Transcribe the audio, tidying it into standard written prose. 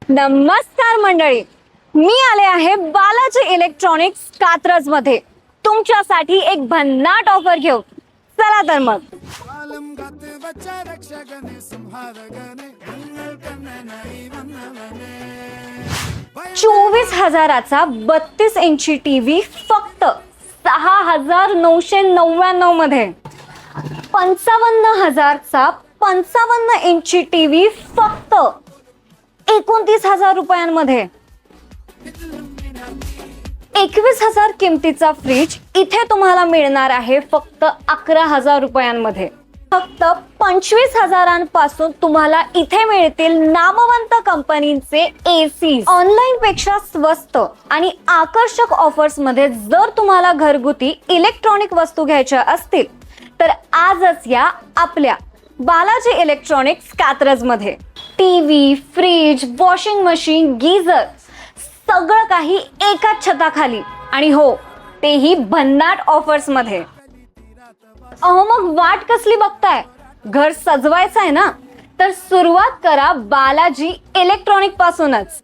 नमस्कार मंडळी, मी आले आहे बालाजी इलेक्ट्रॉनिक्स कात्रज मध्ये तुमच्यासाठी एक भन्नाट ऑफर घेऊन. चला तर मग. 24,000चा 32 इंची टीव्ही फक्त 6,999 मध्ये. 55,000चा 55 इंची टीव्ही फक्त 29,000 रुपयांमध्ये. 21,000 किमतीचा फ्रीज इथे तुम्हाला मिळणार आहे फक्त 11,000 रुपयांमध्ये. फक्त 25,000पासून तुम्हाला इथे मिळतील नामवंत कंपनीचे एसी ऑनलाईन पेक्षा स्वस्त आणि आकर्षक ऑफर्स मध्ये. जर तुम्हाला घरगुती इलेक्ट्रॉनिक वस्तू घ्यायच्या असतील तर आजच या आपल्या बालाजी इलेक्ट्रॉनिक्स कात्रज मध्ये. TV, fridge, washing machine, geyser सगळं काही एकाच छताखाली, आणि हो, तेही भन्नाट ऑफर्स मध्ये. अहो मग वाट कसली बघताय? घर सजवायचं आहे ना, तर सुरुवात करा बालाजी इलेक्ट्रॉनिक पासूनच.